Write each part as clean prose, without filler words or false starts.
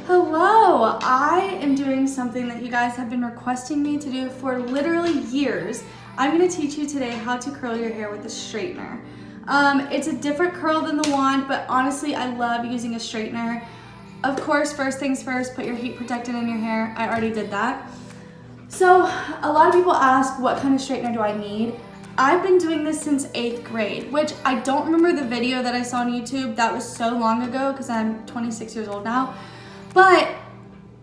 Hello, I am doing something that you guys have been requesting me to do for literally years. I'm gonna teach you today how to curl your hair with a straightener. It's a different curl than the wand, but honestly, I love using a straightener. Of course, first things first, put your heat protectant in your hair. I already did that. So a lot of people ask, what kind of straightener do I need? I've been doing this since 8th grade, which I don't remember the video that I saw on YouTube. That was so long ago because I'm 26 years old now. But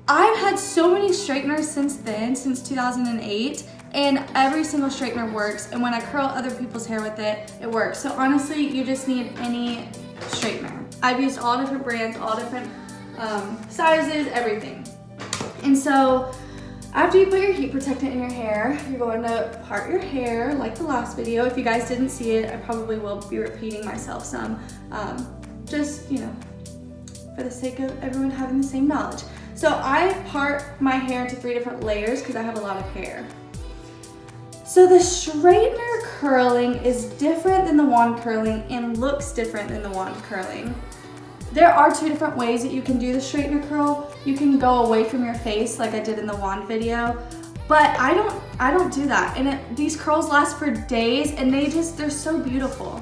I've had so many straighteners since then, since 2008, and every single straightener works. And when I curl other people's hair with it, it works. So honestly, you just need any straightener. I've used all different brands, all different sizes, everything. And so after you put your heat protectant in your hair, you're going to part your hair like the last video. If you guys didn't see it, I probably will be repeating myself some, just, you know, for the sake of everyone having the same knowledge. So I part my hair into 3 different layers because I have a lot of hair. So the straightener curling is different than the wand curling and looks different than the wand curling. There are 2 different ways that you can do the straightener curl. You can go away from your face like I did in the wand video, but I don't do that. And these curls last for days and they're so beautiful.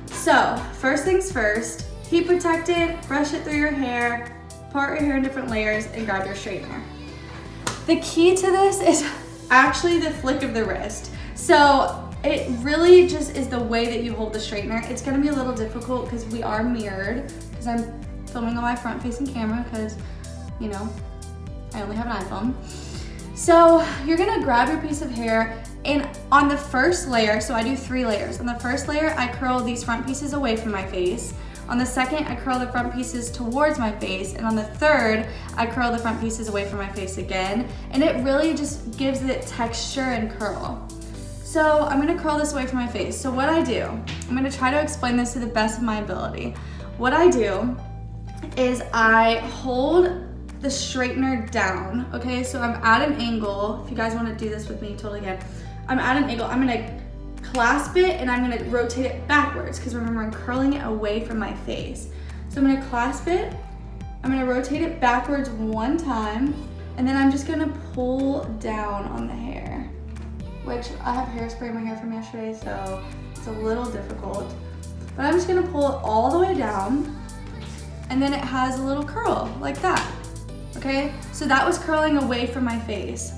So first things first, heat protectant, brush it through your hair, part your hair in different layers, and grab your straightener. The key to this is actually the flick of the wrist. So it really just is the way that you hold the straightener. It's gonna be a little difficult because we are mirrored, because I'm filming on my front facing camera because, you know, I only have an iPhone. So you're gonna grab your piece of hair, and on the first layer, so I do 3 layers. On the first layer, I curl these front pieces away from my face. On the second, I curl the front pieces towards my face. And on the third, I curl the front pieces away from my face again. And it really just gives it texture and curl. So I'm gonna curl this away from my face. So what I do, I'm gonna try to explain this to the best of my ability. What I do is I hold the straightener down, okay? So I'm at an angle. If you guys wanna do this with me, totally can. I'm at an angle. I'm gonna clasp it and I'm gonna rotate it backwards because remember, I'm curling it away from my face. So I'm gonna clasp it, I'm gonna rotate it backwards 1 time, and then I'm just gonna pull down on the hair, which I have hairspray in my hair from yesterday, so it's a little difficult. But I'm just gonna pull it all the way down, and then it has a little curl like that, okay? So that was curling away from my face.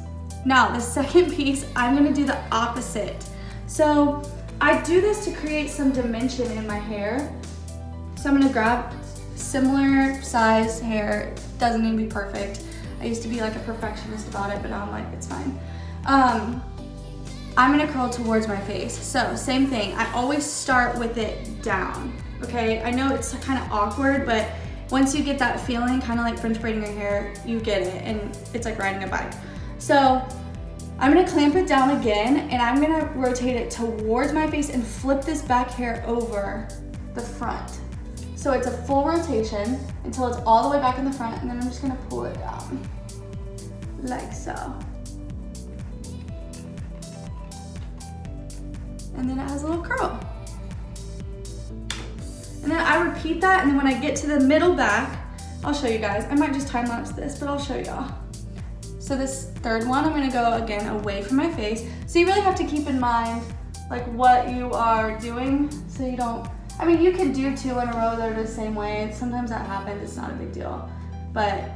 Now, the second piece, I'm gonna do the opposite. So I do this to create some dimension in my hair. So I'm gonna grab similar size hair. Doesn't need to be perfect. I used to be like a perfectionist about it, but now I'm like, it's fine. I'm gonna curl towards my face. So same thing, I always start with it down, okay? I know it's kind of awkward, but once you get that feeling, kind of like French braiding your hair, you get it, and it's like riding a bike. So I'm gonna clamp it down again, and I'm gonna rotate it towards my face and flip this back hair over the front. So it's a full rotation until it's all the way back in the front, and then I'm just gonna pull it down, like so. And then it has a little curl. And then I repeat that, and then when I get to the middle back, I'll show you guys. I might just time lapse this, but I'll show y'all. So this third one, I'm gonna go again away from my face. So you really have to keep in mind like what you are doing so you don't, I mean, you can do 2 in a row that are the same way. Sometimes that happens, it's not a big deal. But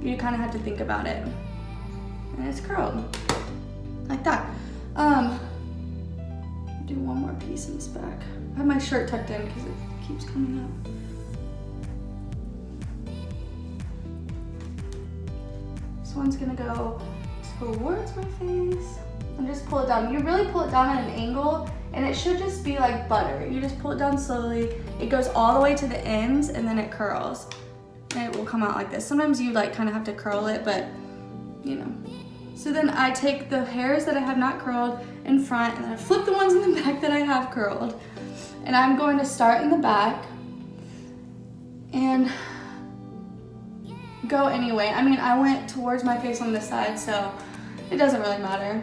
you kind of have to think about it. And it's curled, like that. Do one more piece in this back. I have my shirt tucked in because it keeps coming up. This one's gonna go towards my face and just pull it down. You really pull it down at an angle, and it should just be like butter. You just pull it down slowly. It goes all the way to the ends, and then it curls. And it will come out like this. Sometimes you like kind of have to curl it, but you know. So then I take the hairs that I have not curled in front, and then I flip the ones in the back that I have curled. And I'm going to start in the back and go anyway. I mean, I went towards my face on this side, so it doesn't really matter.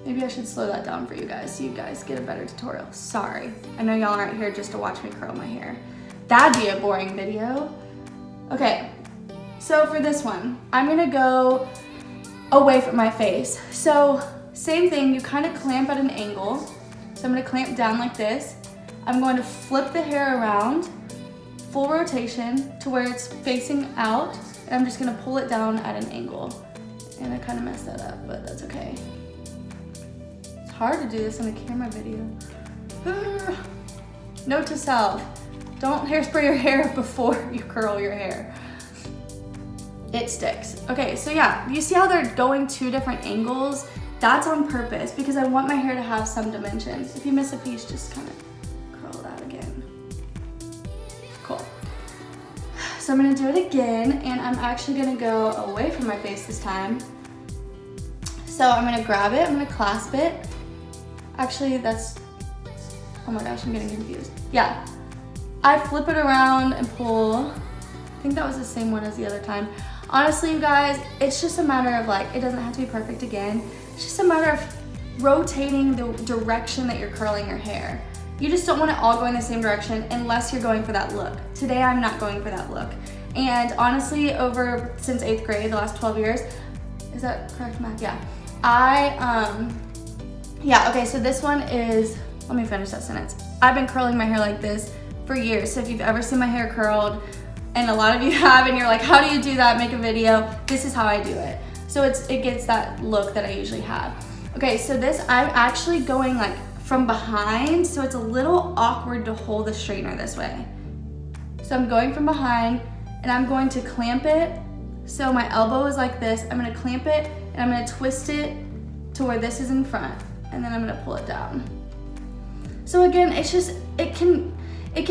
Maybe I should slow that down for you guys so you guys get a better tutorial. Sorry. I know y'all aren't here just to watch me curl my hair. That'd be a boring video. Okay, So for this one, I'm gonna go away from my face. So same thing, you kind of clamp at an angle. So I'm gonna clamp down like this. I'm going to flip the hair around, full rotation to where it's facing out. And I'm just gonna pull it down at an angle. And I kind of messed that up, but that's okay. It's hard to do this in a camera video. Note to self, don't hairspray your hair before you curl your hair. It sticks. Okay, so yeah, you see how they're going two different angles? That's on purpose because I want my hair to have some dimension. If you miss a piece, just kind of curl that again. Cool. So I'm gonna do it again, and I'm actually gonna go away from my face this time. So I'm gonna grab it, I'm gonna clasp it. Actually, that's, oh my gosh, I'm getting confused. Yeah, I flip it around and pull. I think that was the same one as the other time. Honestly, you guys, it's just a matter of like, it doesn't have to be perfect again. It's just a matter of rotating the direction that you're curling your hair. You just don't want it all going the same direction unless you're going for that look. Today, I'm not going for that look. And honestly, since 8th grade, the last 12 years, is that correct math? Yeah. Yeah, okay, so this one is, let me finish that sentence. I've been curling my hair like this for years. So if you've ever seen my hair curled, and a lot of you have, and you're like, how do you do that? Make a video. This is how I do it. So it gets that look that I usually have. Okay, so this, I'm actually going like from behind, so it's a little awkward to hold the straightener this way. So I'm going from behind, and I'm going to clamp it. So my elbow is like this. I'm gonna clamp it, and I'm gonna twist it to where this is in front, and then I'm gonna pull it down. So again, it's just, it can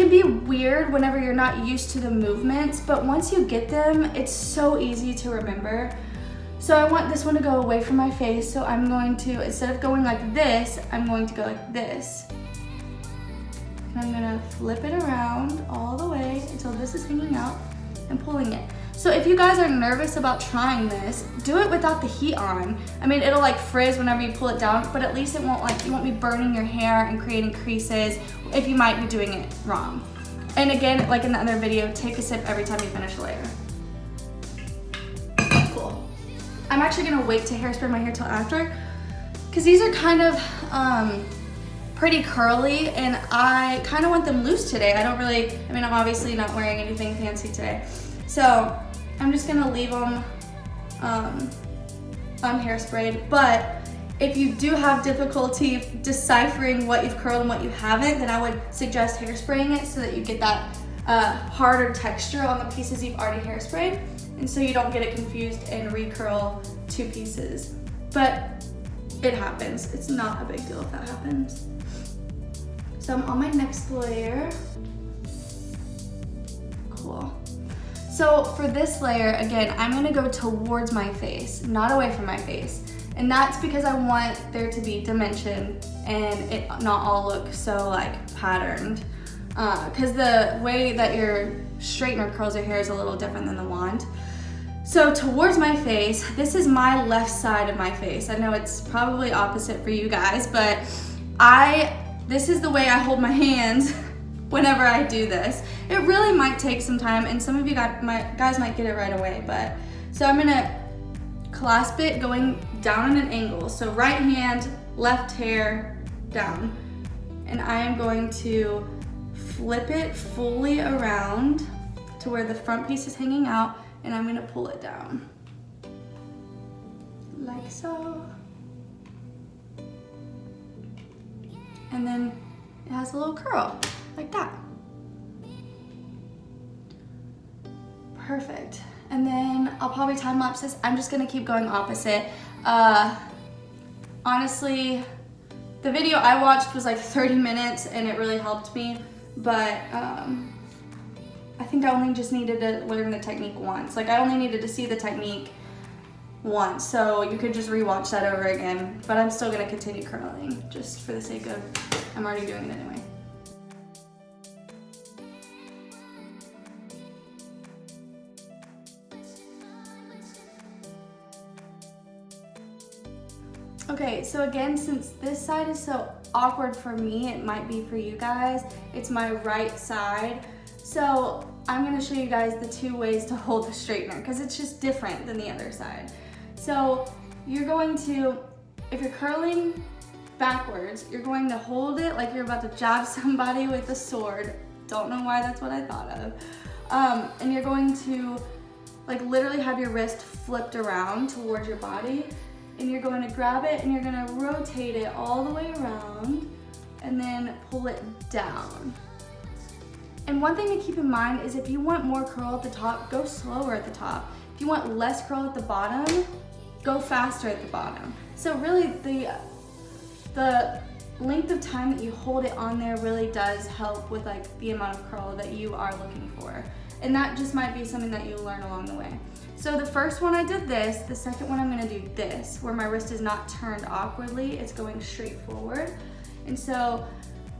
be weird whenever you're not used to the movements, but once you get them, it's so easy to remember. So I want this one to go away from my face, so I'm going to, instead of going like this, I'm going to go like this. And I'm gonna flip it around all the way until this is hanging out and pulling it. So if you guys are nervous about trying this, do it without the heat on. I mean, it'll like frizz whenever you pull it down, but at least it won't like, you won't be burning your hair and creating creases if you might be doing it wrong. And again, like in the other video, take a sip every time you finish a layer. Cool. I'm actually gonna wait to hairspray my hair till after, because these are kind of pretty curly, and I kind of want them loose today. I'm obviously not wearing anything fancy today. So I'm just gonna leave them unhairsprayed, but if you do have difficulty deciphering what you've curled and what you haven't, then I would suggest hairspraying it so that you get that harder texture on the pieces you've already hairsprayed, and so you don't get it confused and recurl two pieces. But it happens. It's not a big deal if that happens. So I'm on my next layer. Cool. So for this layer, again, I'm gonna go towards my face, not away from my face. And that's because I want there to be dimension and it not all look so like patterned. Because the way that your straightener curls your hair is a little different than the wand. So towards my face, this is my left side of my face. I know it's probably opposite for you guys, but this is the way I hold my hands whenever I do this. It really might take some time, and some of you guys might get it right away, but so I'm gonna clasp it going down at an angle. So right hand, left hair, down. And I am going to flip it fully around to where the front piece is hanging out, and I'm gonna pull it down. Like so. And then it has a little curl, like that. Perfect. And then I'll probably time lapse this. I'm just gonna keep going opposite. Honestly, the video I watched was like 30 minutes and it really helped me, but I think I only just needed to learn the technique once. Like I only needed to see the technique once, so you could just rewatch that over again, but I'm still gonna continue curling just for the sake of, I'm already doing it anyway. Okay, so again, since this side is so awkward for me, it might be for you guys, it's my right side. So I'm gonna show you guys the 2 ways to hold the straightener because it's just different than the other side. So you're going to, if you're curling backwards, you're going to hold it like you're about to jab somebody with a sword. Don't know why that's what I thought of. And you're going to like literally have your wrist flipped around towards your body, and you're going to grab it and you're going to rotate it all the way around and then pull it down. And one thing to keep in mind is if you want more curl at the top, go slower at the top. If you want less curl at the bottom, go faster at the bottom. So really the length of time that you hold it on there really does help with like the amount of curl that you are looking for. And that just might be something that you learn along the way. So the first one I did this, the second one I'm gonna do this, where my wrist is not turned awkwardly, it's going straight forward. And so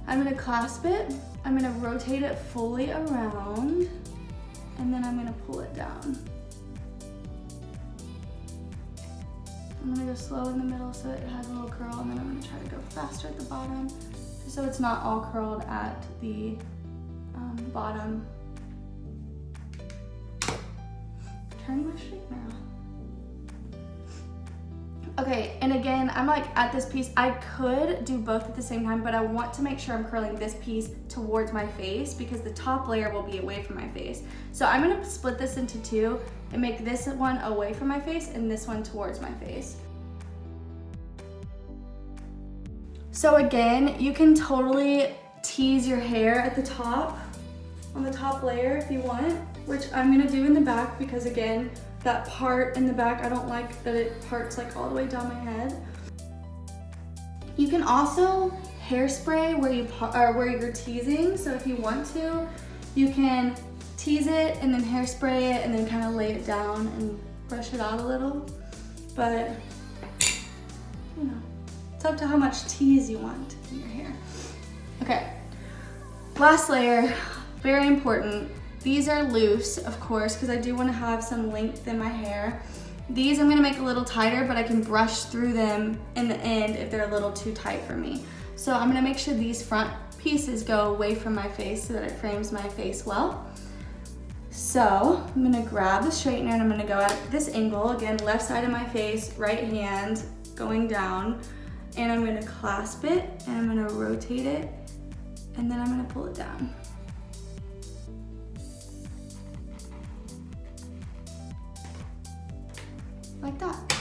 I'm gonna clasp it, I'm gonna rotate it fully around, and then I'm gonna pull it down. I'm gonna go slow in the middle so it has a little curl, and then I'm gonna try to go faster at the bottom, so it's not all curled at the bottom. Turn my straightener on. Okay, and again, I'm like at this piece, I could do both at the same time, but I want to make sure I'm curling this piece towards my face because the top layer will be away from my face. So I'm gonna split this into 2 and make this one away from my face and this one towards my face. So again, you can totally tease your hair at the top, on the top layer if you want, which I'm gonna do in the back because again, that part in the back, I don't like that it parts like all the way down my head. You can also hairspray where you're teasing. So if you want to, you can tease it and then hairspray it and then kind of lay it down and brush it out a little. But you know, it's up to how much tease you want in your hair. Okay, last layer, very important. These are loose, of course, because I do want to have some length in my hair. These I'm going to make a little tighter, but I can brush through them in the end if they're a little too tight for me. So I'm going to make sure these front pieces go away from my face so that it frames my face well. So I'm going to grab the straightener and I'm going to go at this angle, again, left side of my face, right hand going down, and I'm going to clasp it and I'm going to rotate it, and then I'm going to pull it down. Like that.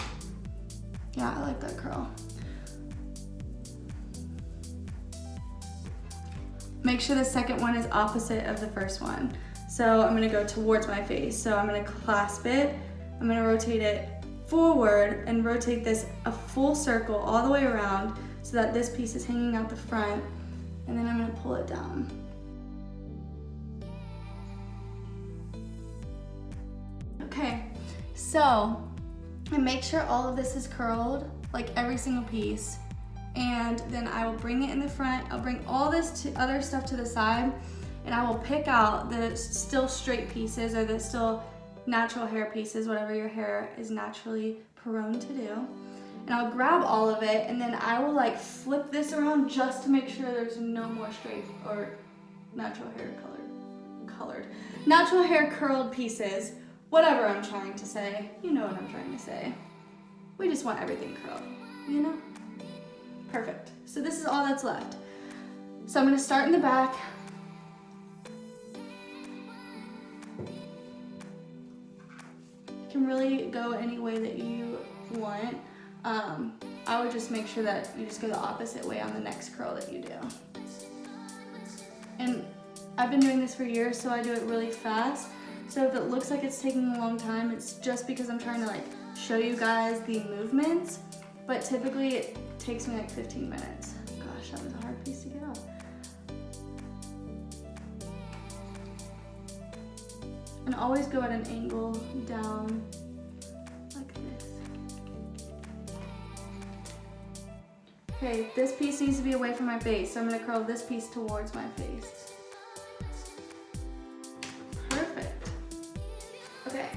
Yeah, I like that curl. Make sure the second one is opposite of the first one. So I'm gonna go towards my face. So I'm gonna clasp it, I'm gonna rotate it forward and rotate this a full circle all the way around so that this piece is hanging out the front, and then I'm gonna pull it down. Okay, so and make sure all of this is curled, like every single piece. And then I will bring it in the front. I'll bring all this other stuff to the side, and I will pick out the still straight pieces or the still natural hair pieces, whatever your hair is naturally prone to do. And I'll grab all of it, and then I will like flip this around just to make sure there's no more straight or natural hair natural hair curled pieces. Whatever I'm trying to say, you know what I'm trying to say. We just want everything curled, you know? Perfect. So this is all that's left. So I'm gonna start in the back. You can really go any way that you want. I would just make sure that you just go the opposite way on the next curl that you do. And I've been doing this for years, so I do it really fast. So if it looks like it's taking a long time, it's just because I'm trying to like show you guys the movements, but typically it takes me like 15 minutes. Gosh, that was a hard piece to get off. And always go at an angle down like this. Okay, this piece needs to be away from my face, so I'm gonna curl this piece towards my face. Okay,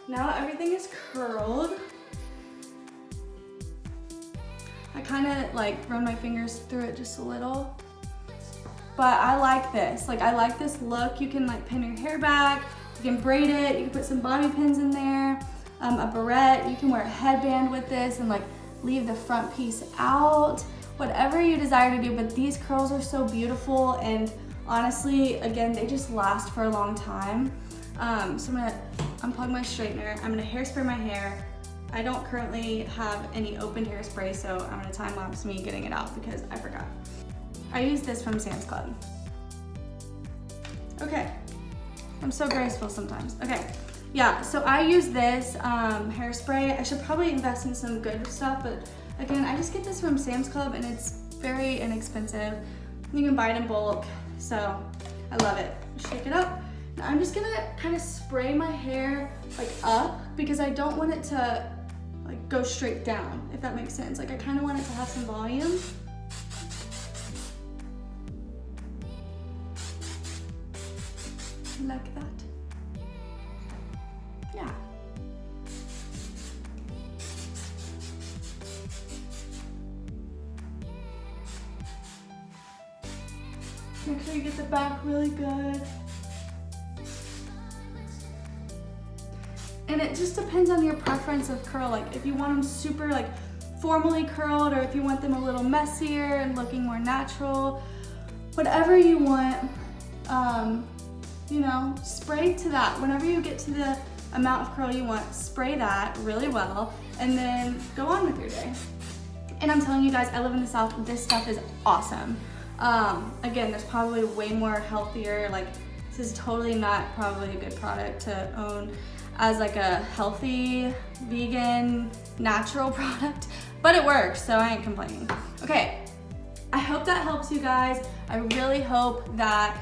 now everything is curled. I kind of like run my fingers through it just a little. but I like this. Like, I like this look. You can like pin your hair back, you can braid it, you can put some bobby pins in there, a barrette, you can wear a headband with this and like leave the front piece out, whatever you desire to do, but these curls are so beautiful, and honestly, again, they just last for a long time. So I'm gonna unplug my straightener, I'm gonna hairspray my hair. I don't currently have any open hairspray, so I'm gonna time lapse me getting it out because I forgot. I use this from Sam's Club. Okay, I'm so graceful sometimes. Okay, yeah, so I use this hairspray. I should probably invest in some good stuff, but again, I just get this from Sam's Club and it's very inexpensive. You can buy it in bulk, so I love it. Shake it up. Now I'm just gonna kind of spray my hair like up because I don't want it to like go straight down, if that makes sense. Like I kind of want it to have some volume. Like that. Yeah. Make sure you get the back really good. And it just depends on your preference of curl. Like if you want them super like formally curled, or if you want them a little messier and looking more natural, whatever you want, you know, spray to that. Whenever you get to the amount of curl you want, spray that really well and then go on with your day. And I'm telling you guys, I live in the South, this stuff is awesome. Again, there's probably way more healthier, like this is totally not probably a good product to own as like a healthy, vegan, natural product, but it works, so I ain't complaining. Okay, I hope that helps you guys. I really hope that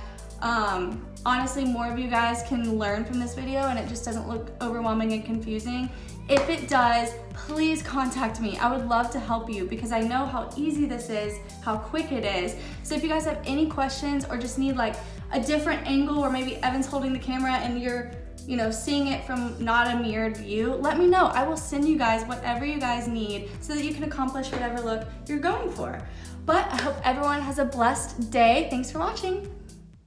honestly more of you guys can learn from this video and it just doesn't look overwhelming and confusing. If it does, please contact me. I would love to help you because I know how easy this is, how quick it is. So if you guys have any questions or just need like a different angle, or maybe Evan's holding the camera and you're, you know, seeing it from not a mirrored view, let me know. I will send you guys whatever you guys need so that you can accomplish whatever look you're going for. But I hope everyone has a blessed day. Thanks for watching.